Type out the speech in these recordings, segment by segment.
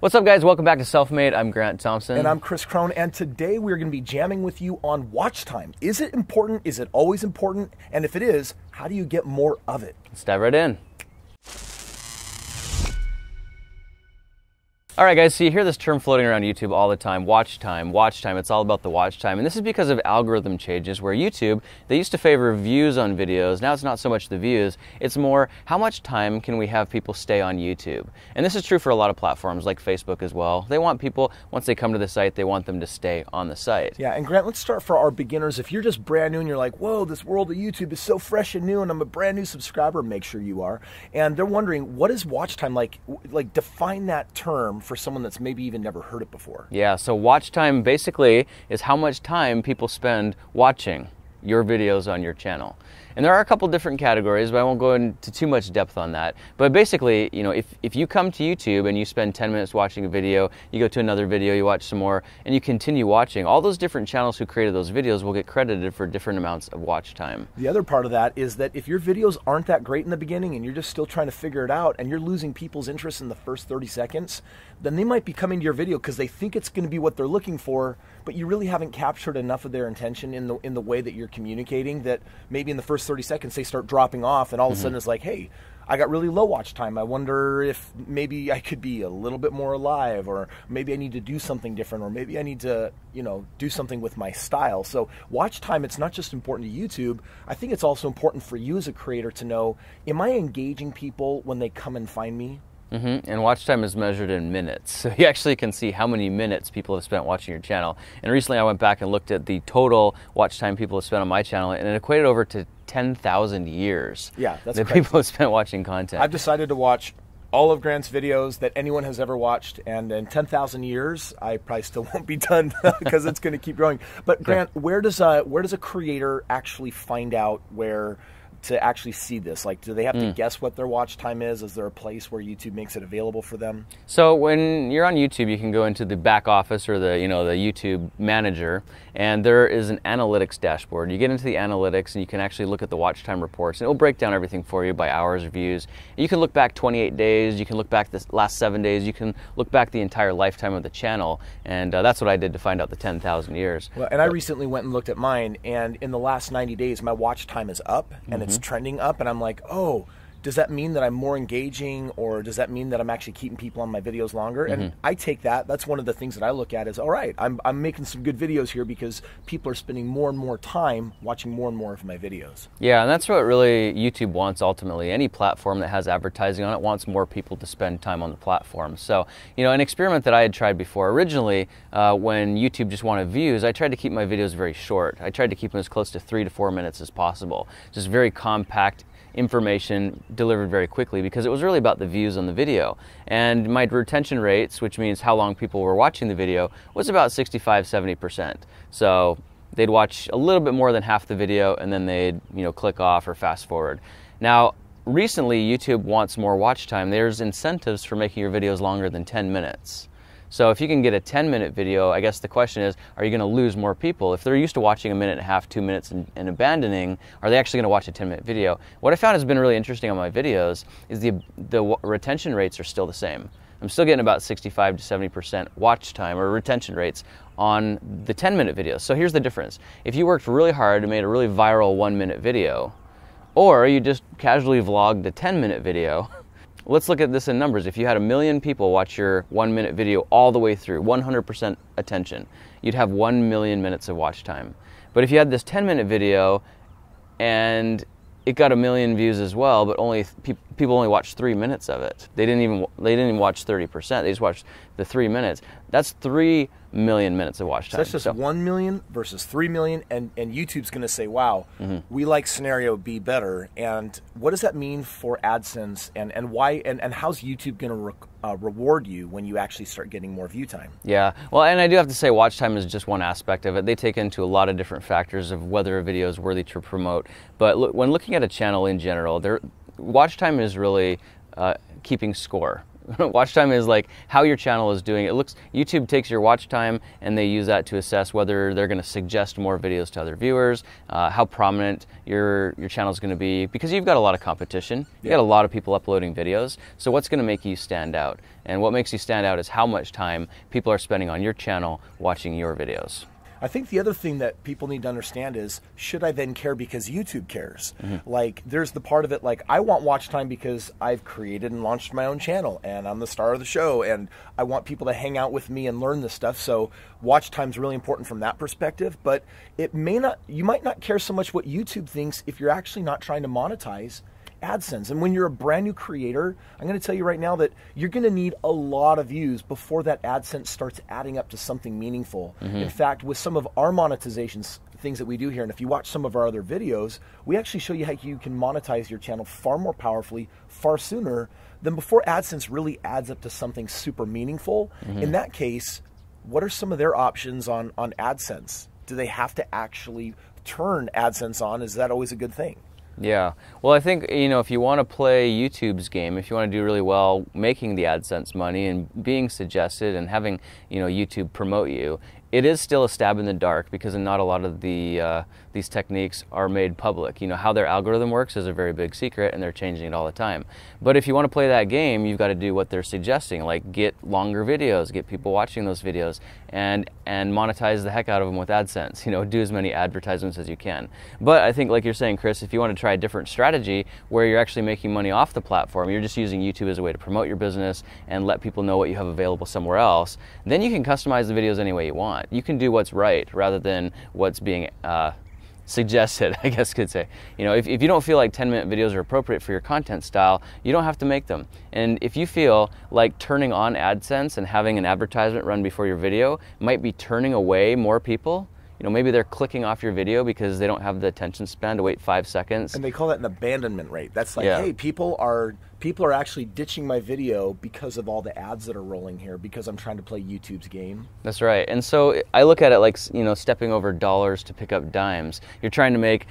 What's up, guys? Welcome back to Self-Made. I'm Grant Thompson. And I'm Kris Krohn, and today we're going to be jamming with you on watch time. Is it important? Is it always important? And if it is, how do you get more of it? Let's dive right in. All right, guys, so you hear this term floating around YouTube all the time, watch time, it's all about the watch time. And this is because of algorithm changes where YouTube, they used to favor views on videos. Now it's not so much the views, it's more how much time can we have people stay on YouTube? And this is true for a lot of platforms like Facebook as well. They want people, once they come to the site, they want them to stay on the site. Yeah, and Grant, let's start for our beginners. If you're just brand new and you're like, whoa, this world of YouTube is so fresh and new and I'm a brand new subscriber, make sure you are. And they're wondering, what is watch time like? Like, define that term for someone that's maybe even never heard it before. Yeah, so watch time basically is how much time people spend watching your videos on your channel. And there are a couple different categories, but I won't go into too much depth on that. But basically, you know, if you come to YouTube and you spend 10 minutes watching a video, you go to another video, you watch some more, and you continue watching, all those different channels who created those videos will get credited for different amounts of watch time. The other part of that is that if your videos aren't that great in the beginning and you're just still trying to figure it out and you're losing people's interest in the first 30 seconds, then they might be coming to your video because they think it's going to be what they're looking for, but you really haven't captured enough of their intention in the way that you're communicating that maybe in the first 30 seconds they start dropping off and all of a sudden it's like, hey, I got really low watch time. I wonder if maybe I could be a little bit more alive, or maybe I need to do something different, or maybe I need to, you know, do something with my style. So watch time, it's not just important to YouTube. I think it's also important for you as a creator to know, am I engaging people when they come and find me? And watch time is measured in minutes. So you actually can see how many minutes people have spent watching your channel. And recently I went back and looked at the total watch time people have spent on my channel, and it equated over to 10,000 years. Yeah, that's that crazy. People have spent watching content. I've decided to watch all of Grant's videos that anyone has ever watched, and in 10,000 years, I probably still won't be done because it's going to keep growing. But Grant, where does a creator actually find out where to actually see this? Like, do they have to guess what their watch time is? Is there a place where YouTube makes it available for them? So when you're on YouTube, you can go into the back office or the YouTube manager, and there is an analytics dashboard. You get into the analytics and you can actually look at the watch time reports, and it will break down everything for you by hours or views. You can look back 28 days, you can look back the last 7 days, you can look back the entire lifetime of the channel, and that's what I did to find out the 10,000 years. Well, and I recently went and looked at mine, and in the last 90 days, my watch time is up, and it's trending up, and I'm like, oh, does that mean that I'm more engaging, or does that mean that I'm actually keeping people on my videos longer? And I take that. That's one of the things that I look at is, all right, I'm making some good videos here because people are spending more and more time watching more and more of my videos. Yeah, and that's what really YouTube wants ultimately. Any platform that has advertising on it wants more people to spend time on the platform. So, you know, an experiment that I had tried before, originally when YouTube just wanted views, I tried to keep my videos very short. I tried to keep them as close to 3 to 4 minutes as possible. Just very compact information delivered very quickly, because it was really about the views on the video. And my retention rates, which means how long people were watching the video, was about 65–70%. So they'd watch a little bit more than half the video and then they'd, you know, click off or fast forward. Now, recently YouTube wants more watch time. There's incentives for making your videos longer than 10 minutes. So if you can get a 10-minute video, I guess the question is, are you going to lose more people? If they're used to watching a minute and a half, 2 minutes and abandoning, are they actually going to watch a 10-minute video? What I found has been really interesting on my videos is the retention rates are still the same. I'm still getting about 65–70% watch time or retention rates on the 10-minute videos. So here's the difference. If you worked really hard and made a really viral 1-minute video, or you just casually vlogged a 10-minute video, let's look at this in numbers. If you had 1 million people watch your 1-minute video all the way through, 100% attention, you'd have 1 million minutes of watch time. But if you had this 10-minute video and it got 1 million views as well, but people only watched 3 minutes of it. They didn't even watch 30%. They just watched the 3 minutes. That's 3 million minutes of watch time. So that's just 1 million versus 3 million, and YouTube's going to say, wow, we like scenario B better. And what does that mean for Adsense, and why, and how's YouTube going to reward you when you actually start getting more view time? Yeah, well, and I do have to say watch time is just one aspect of it. They take into a lot of different factors of whether a video is worthy to promote. But when looking at a channel in general, watch time is really keeping score. Watch time is like how your channel is doing. YouTube takes your watch time and they use that to assess whether they're going to suggest more videos to other viewers, how prominent your channel is going to be, because you've got a lot of competition. You got a lot of people uploading videos. So what's going to make you stand out? And what makes you stand out is how much time people are spending on your channel watching your videos. I think the other thing that people need to understand is, should I then care because YouTube cares? Like, there's the part of it, like, I want watch time because I've created and launched my own channel, and I'm the star of the show, and I want people to hang out with me and learn this stuff, so watch time's really important from that perspective, but you might not care so much what YouTube thinks if you're actually not trying to monetize Adsense. And when you're a brand new creator, I'm going to tell you right now that you're going to need a lot of views before that Adsense starts adding up to something meaningful. In fact, with some of our monetizations, things that we do here, and if you watch some of our other videos, we actually show you how you can monetize your channel far more powerfully, far sooner than before Adsense really adds up to something super meaningful. In that case, what are some of their options on Adsense? Do they have to actually turn Adsense on? Is that always a good thing? Yeah. Well, I think, if you want to play YouTube's game, if you want to do really well making the AdSense money and being suggested and having, YouTube promote you, it is still a stab in the dark because not a lot of these techniques are made public. How their algorithm works is a very big secret, and they're changing it all the time. But if you want to play that game, you've got to do what they're suggesting, like get longer videos, get people watching those videos, and monetize the heck out of them with AdSense. Do as many advertisements as you can. But I think, like you're saying, Chris, if you want to try a different strategy where you're actually making money off the platform, you're just using YouTube as a way to promote your business and let people know what you have available somewhere else, then you can customize the videos any way you want. You can do what's right rather than what's being suggested, I guess you could say. If you don't feel like 10-minute videos are appropriate for your content style, you don't have to make them. And if you feel like turning on AdSense and having an advertisement run before your video might be turning away more people, maybe they're clicking off your video because they don't have the attention span to wait 5 seconds. And they call that an abandonment rate. That's like, hey, people are actually ditching my video because of all the ads that are rolling here, because I'm trying to play YouTube's game. That's right. And so I look at it like, stepping over dollars to pick up dimes. You're trying to make,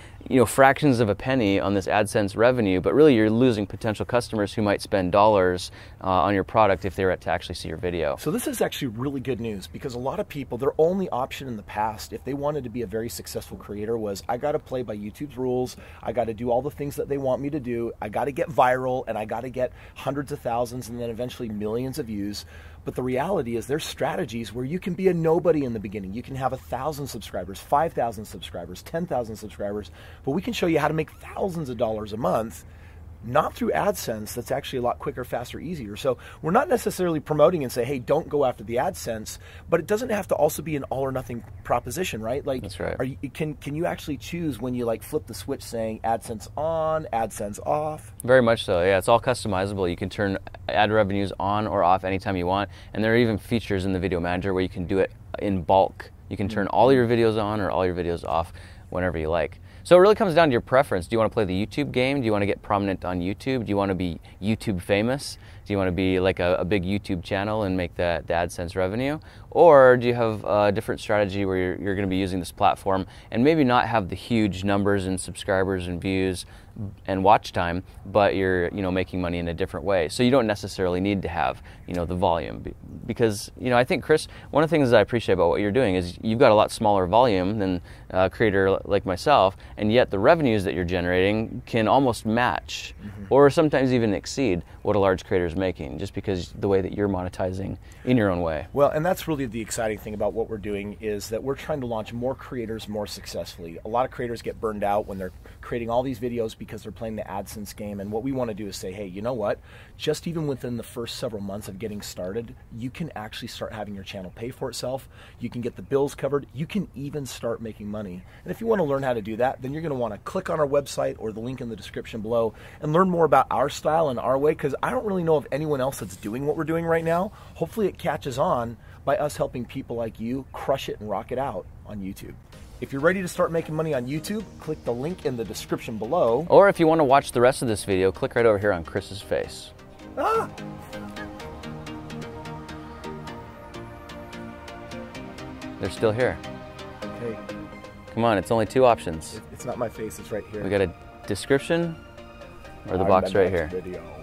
fractions of a penny on this AdSense revenue, but really you're losing potential customers who might spend dollars on your product if they were to actually see your video. So this is actually really good news, because a lot of people, their only option in the past, if they wanted to be a very successful creator, was I got to play by YouTube's rules, I got to do all the things that they want me to do, I got to get viral, and I got to get hundreds of thousands and then eventually millions of views. But the reality is there's strategies where you can be a nobody in the beginning. You can have 1,000 subscribers, 5,000 subscribers, 10,000 subscribers, but we can show you how to make thousands of dollars a month, not through AdSense. That's actually a lot quicker, faster, easier. So we're not necessarily promoting and say, hey, don't go after the AdSense, but it doesn't have to also be an all or nothing proposition, right? Like, that's right. Can you actually choose when you flip the switch saying AdSense on, AdSense off? Very much so, yeah. It's all customizable. You can turn ad revenues on or off anytime you want, and there are even features in the Video Manager where you can do it in bulk. You can turn all your videos on or all your videos off whenever you like. So it really comes down to your preference. Do you want to play the YouTube game? Do you want to get prominent on YouTube? Do you want to be YouTube famous? Do you want to be like a big YouTube channel and make the AdSense revenue? Or do you have a different strategy where you're going to be using this platform and maybe not have the huge numbers and subscribers and views and watch time, but you're making money in a different way? So you don't necessarily need to have the volume, because I think, Chris, one of the things that I appreciate about what you're doing is you've got a lot smaller volume than a creator like myself, and yet the revenues that you're generating can almost match or sometimes even exceed what a large creator is making, just because the way that you're monetizing in your own way. Well, and that's really the exciting thing about what we're doing, is that we're trying to launch more creators more successfully. A lot of creators get burned out when they're creating all these videos because they're playing the AdSense game, and what we want to do is say, hey, you know what? Just even within the first several months of getting started, you can actually start having your channel pay for itself. You can get the bills covered. You can even start making money. And if you want to learn how to do that, then you're going to want to click on our website or the link in the description below and learn more about our style and our way, because I don't really know of anyone else that's doing what we're doing right now. Hopefully it catches on by us helping people like you crush it and rock it out on YouTube. If you're ready to start making money on YouTube, click the link in the description below. Or if you want to watch the rest of this video, click right over here on Chris's face. Ah! They're still here. Okay. Come on, it's only 2 options. It's not my face, it's right here. We got a description or the box right here. Video.